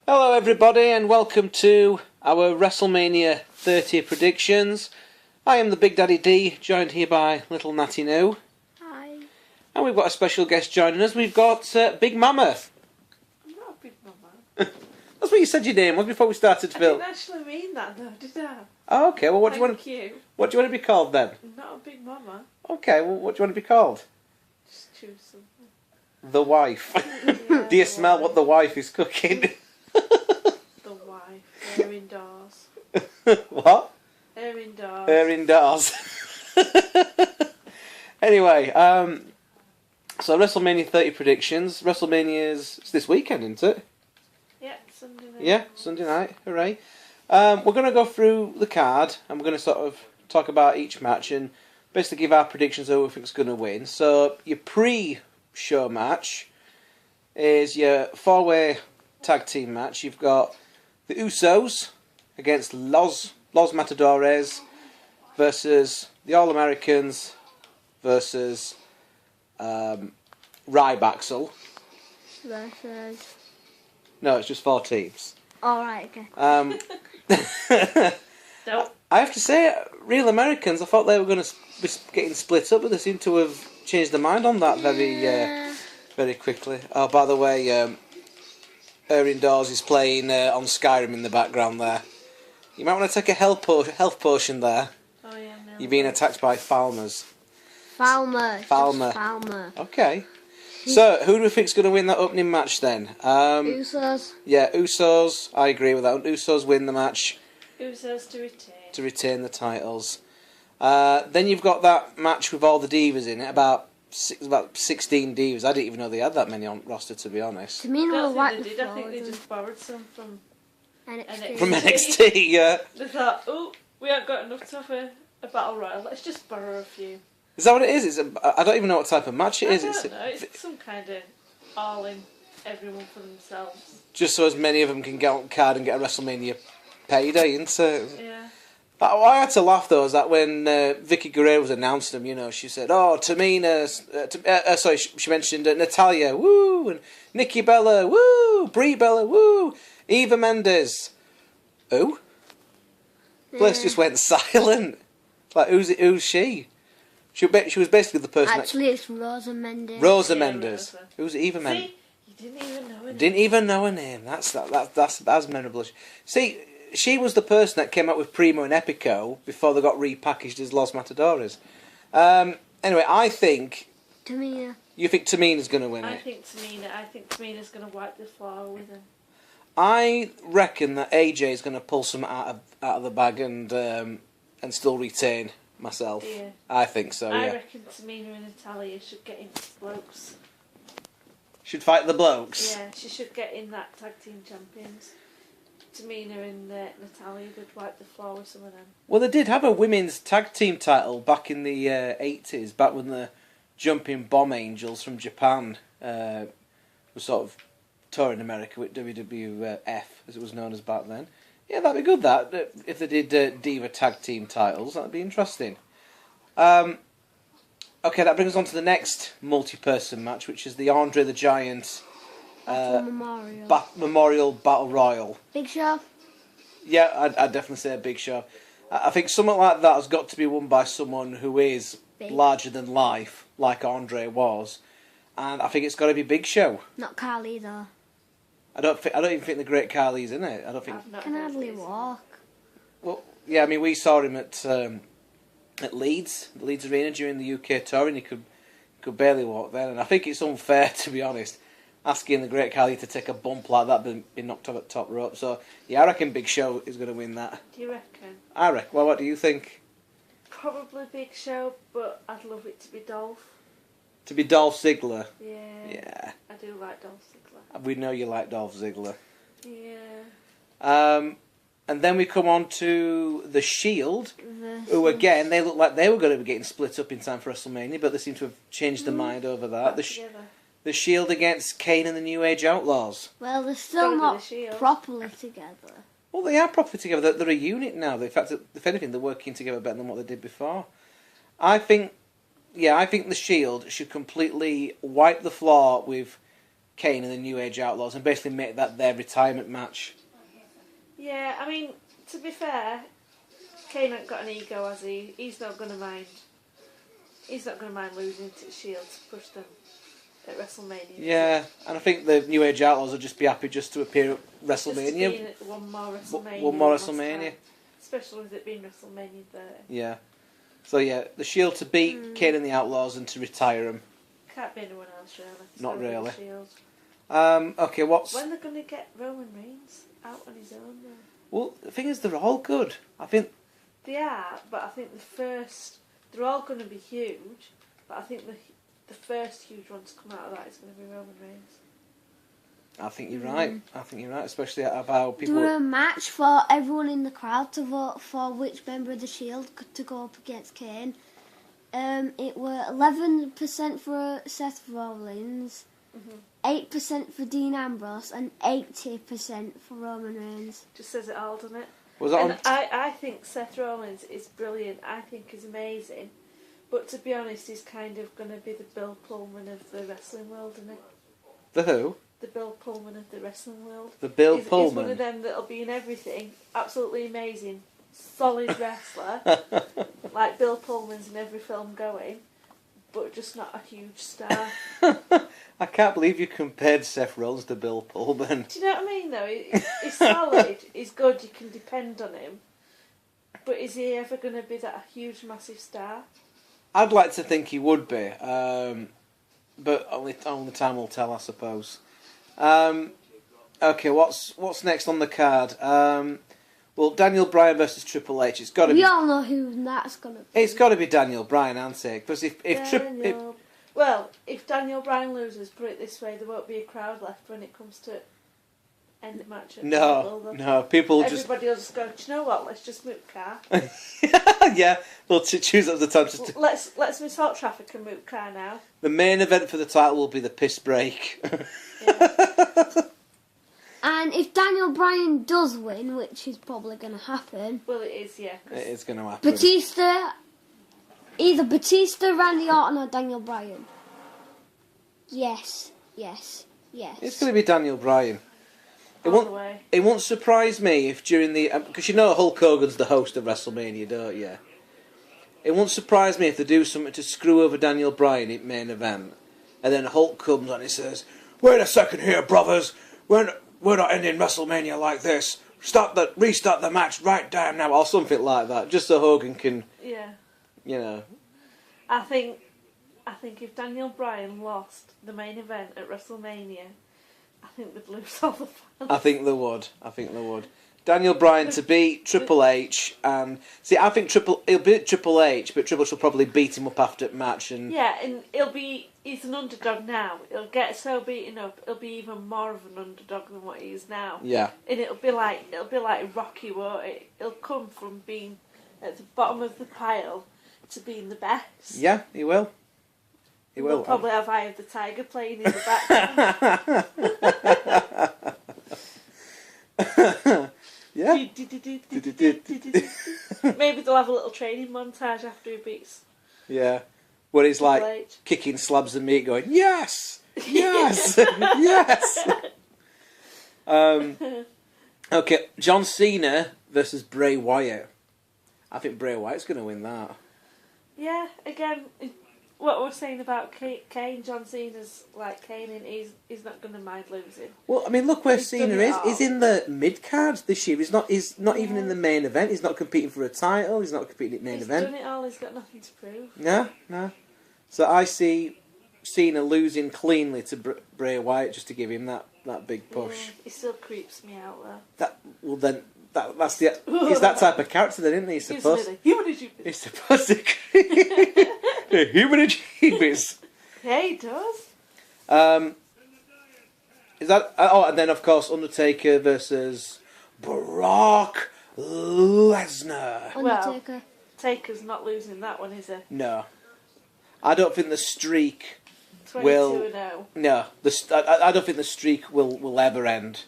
Hello everybody and welcome to our WrestleMania 30 predictions. I am the Big Daddy D, joined here by little Natty New. Hi. And we've got a special guest joining us. We've got Big Mama. I'm not a big mama. That's what you said your name was before we started to film. I didn't actually mean that though, did I? Oh, okay, well what do you want to be called then? I'm not a big mama. Okay, well what do you want to be called? Just choose something. The wife. Yeah, Do you smell what the wife is cooking? The wife. Air indoors. What? Air indoors. Air indoors. Anyway, so WrestleMania 30 predictions. WrestleMania's it's this weekend, isn't it? Yeah, Sunday night. Yeah, Sunday night. Hooray. We're going to go through the card and we're going to sort of talk about each match and basically give our predictions of who we think's going to win. So your pre-show match is your four-way tag team match. You've got the Usos against Los Matadores versus the All-Americans versus Rybaxel. Versus. No, it's just 4 teams. Alright, okay. Nope. I have to say, Real Americans, I thought they were going to be getting split up, but they seem to have changed their mind on that very quickly. Oh, by the way, Air Indoors is playing on Skyrim in the background there. You might want to take a health potion there. Oh yeah, no. You're being attacked by Falmer. Falmer. Okay. So, who do we think's going to win that opening match then? Usos. Yeah, Usos. I agree with that. Usos win the match Usos to retain. to retain the titles. Then you've got that match with all the divas in it. About 16 divas. I didn't even know they had that many on roster, to be honest. I think they just borrowed some from NXT. From NXT, yeah. They thought, oh, we haven't got enough to have a battle royal. Let's just borrow a few. Is that what it is? I don't even know what type of match it is. I don't know. It's some kind of all-in, everyone for themselves. Just so as many of them can get on card and get a WrestleMania payday, isn't it? Yeah. I had to laugh though, is that when Vicky Guerrero was announcing them, you know, she said, "Oh, Tamina," she mentioned Natalia, woo, and Nikki Bella, woo, Brie Bella, woo, Eva Mendes, who? Place just went silent. Like, who's she? She was basically the person. Actually, it's Rosa Mendes. Rosa Mendes. Who's Eva Mendes? See, you didn't even know her name. Didn't even know her name. That's memorable. See, she was the person that came up with Primo and Epico before they got repackaged as Los Matadores. Anyway, I think. Tamina. You think Tamina's going to win I it? think Tamina's going to wipe the floor with him. I reckon that AJ is going to pull some out of the bag and still retain myself. Yeah. I think so. I Yeah. reckon Tamina and Natalia should get into blokes. Should fight the blokes. Yeah, she should get in that tag team champions. Tamina and Natalia would wipe the floor with some of them. Well, they did have a women's tag team title back in the 80s, back when the Jumping Bomb Angels from Japan were sort of touring America with WWF, as it was known as back then. Yeah, that'd be good, that. If they did Diva tag team titles, that'd be interesting. Okay, that brings us on to the next multi-person match, which is the Andre the Giant Memorial Battle Royal. Big Show. Yeah, I'd definitely say a Big Show. I think something like that has got to be won by someone who is Big. larger than life, like Andre was, and I think it's got to be Big Show. Not Carly though. I don't even think the Great Khali's in it. I don't think. Can hardly walk. Well, yeah, I mean, we saw him at Leeds, the Leeds Arena during the UK tour, and he could barely walk then. And I think it's unfair, to be honest, asking the Great Khali to take a bump like that, but be knocked off at the top rope. So yeah, I reckon Big Show is going to win that. Do you reckon? I reckon. Well, what do you think? Probably Big Show, but I'd love it to be Dolph. To be Dolph Ziggler. Yeah. Yeah. I do like Dolph Ziggler. We know you like Dolph Ziggler. Yeah. And then we come on to the Shield, who again, they look like they were going to be getting split up in time for WrestleMania, but they seem to have changed their mind over that. The Shield against Kane and the New Age Outlaws. Well, they're still not properly together. Well, they are properly together. They're a unit now. In fact, if anything, they're working together better than what they did before. I think the Shield should completely wipe the floor with Kane and the New Age Outlaws and basically make that their retirement match. Yeah, I mean, to be fair, Kane ain't got an ego, has he? He's not going to mind. He's not going to mind losing to Shield to push them at WrestleMania. Yeah, and I think the New Age Outlaws will just be happy just to appear at WrestleMania. Just to be one more WrestleMania. One more WrestleMania. Especially with it being WrestleMania 30. Yeah. So yeah, the Shield to beat Kane and the Outlaws and to retire them. Can't be anyone else, really. Not really. Shield. Okay, what's... When they're going to get Roman Reigns out on his own, though? Well, the thing is, they're all good. I think... They are, but I think the first... They're all going to be huge, but I think the first huge one to come out of that is going to be Roman Reigns. I think you're right. I think you're right, especially out of how people... Do a match for everyone in the crowd to vote for which member of the Shield to go up against Kane. It were 11% for Seth Rollins, 8% for Dean Ambrose, and 80% for Roman Reigns. Just says it all, doesn't it? Was that and on... I think Seth Rollins is brilliant. I think he's amazing. But to be honest, he's kind of going to be the Bill Pullman of the wrestling world, isn't he? The who? The Bill Pullman of the wrestling world. The Bill Pullman? He's one of them that'll be in everything. Absolutely amazing. Solid wrestler. Like Bill Pullman's in every film going. But just not a huge star. I can't believe you compared Seth Rollins to Bill Pullman. Do you know what I mean, though? He's solid. He's good. You can depend on him. But is he ever going to be that huge, massive star? I'd like to think he would be. But only time will tell, I suppose. Okay, what's next on the card? Well, Daniel Bryan versus Triple H. It's got to be. We all know who that's gonna be. It's got to be Daniel Bryan, hasn't it? Because if Daniel Bryan loses, put it this way, there won't be a crowd left when it comes to end the match. No, people everybody will just go. Do you know what? Let's just move car. Yeah, they'll choose up the time. Just to... Let's miss hot traffic and move car now. The main event for the title will be the piss break. Yeah. And if Daniel Bryan does win, which is probably going to happen... Well, it is, yeah. It is going to happen. Either Batista, Randy Orton or Daniel Bryan. Yes. It's going to be Daniel Bryan. It won't surprise me if during the... Because you know Hulk Hogan's the host of WrestleMania, don't you? It won't surprise me if they do something to screw over Daniel Bryan in main event. And then Hulk comes on and says, "Wait a second here, brothers. We're not ending WrestleMania like this. Restart the match right damn now," or something like that, just so Hogan can. Yeah. You know. I think if Daniel Bryan lost the main event at WrestleMania, I think they'd lose all the fans. I think they would. Daniel Bryan to beat Triple H, and see, I think he'll beat Triple H, but Triple H will probably beat him up after the match, and and he's an underdog now. He'll get so beaten up, he'll be even more of an underdog than what he is now. Yeah, and it'll be like Rocky, won't it? He'll come from being at the bottom of the pile to being the best. Yeah, he will. We'll probably have Eye of the Tiger playing in the background. Yeah. Maybe they'll have a little training montage after he beats. Yeah. Where he's like kicking slabs of meat going, "Yes! Yes! Yes!" Okay, John Cena versus Bray Wyatt. I think Bray Wyatt's going to win that. Yeah, again, what we're saying about Kane, John Cena's like Kane, and he's not going to mind losing. Well, I mean, look where Cena is. He's in the mid-card this year. He's not even in the main event. He's not competing for a title. He's not competing in the main event. He's done it all. He's got nothing to prove. No. So I see Cena losing cleanly to Bray Wyatt just to give him that big push. Yeah, he still creeps me out though. That's he's that type of character then, isn't he? He's supposed to creep. Human achievements. Yeah, he does. Is that? Oh, and then of course Undertaker versus Brock Lesnar. Undertaker. Well, Taker's not losing that one, is he? No, I don't think the streak 22-0. No, I don't think the streak will ever end.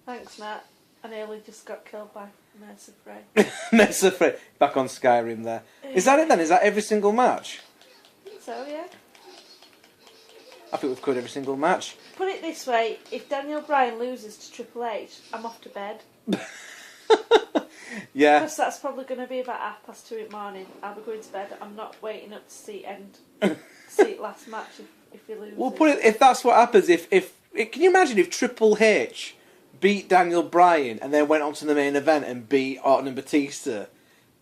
Thanks, Matt. I nearly just got killed by Mercer Frey. Mercer Frey. Back on Skyrim there. Is that it then? Is that every single match? So, yeah. I think we've covered every single match. Put it this way, if Daniel Bryan loses to Triple H, I'm off to bed. Yeah. Because that's probably going to be about 2:30 in the morning. I'll be going to bed. I'm not waiting up to see last match if he loses. We'll put it, if that's what happens, if can you imagine if Triple H beat Daniel Bryan and then went on to the main event and beat Orton and Batista?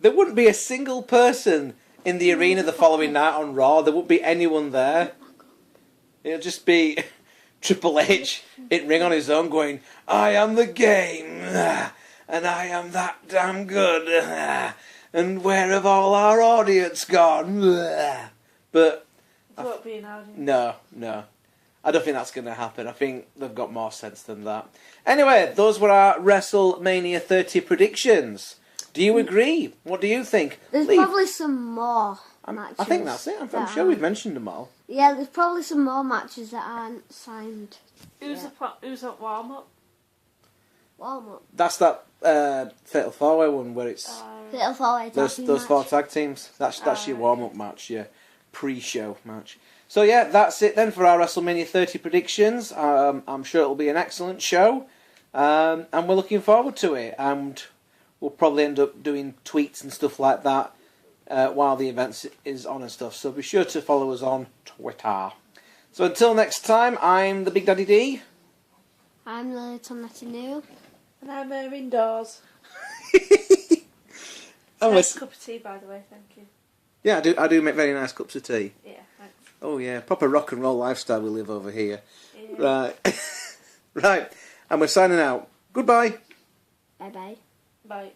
There wouldn't be a single person in the arena the following night on Raw. There wouldn't be anyone there. It'll just be Triple H in ring on his own going, I am the game, and I am that damn good, and where have all our audience gone? But There won't be an audience. no. I don't think that's going to happen. I think they've got more sense than that. Anyway, those were our WrestleMania 30 predictions. Do you agree? What do you think? There's probably some more matches. I think that's it. I'm sure we've mentioned them all. Yeah, there's probably some more matches that aren't signed. Who's at warm-up? Warm-up. That's that Fatal 4-Way one where it's Fatal 4-Way those 4 tag teams. That's your warm-up match, your pre-show match. So yeah, that's it then for our WrestleMania 30 predictions. I'm sure it'll be an excellent show, and we're looking forward to it. And we'll probably end up doing tweets and stuff like that while the event is on and stuff. So be sure to follow us on Twitter. So until next time, I'm the Big Daddy D. I'm the little Natty New. And I'm indoors. Oh, Nice cup of tea, by the way, thank you. Yeah, I do make very nice cups of tea. Yeah, thanks. Oh yeah, proper rock and roll lifestyle we live over here. Yeah. Right. Right, and we're signing out. Goodbye. Bye-bye. Bye.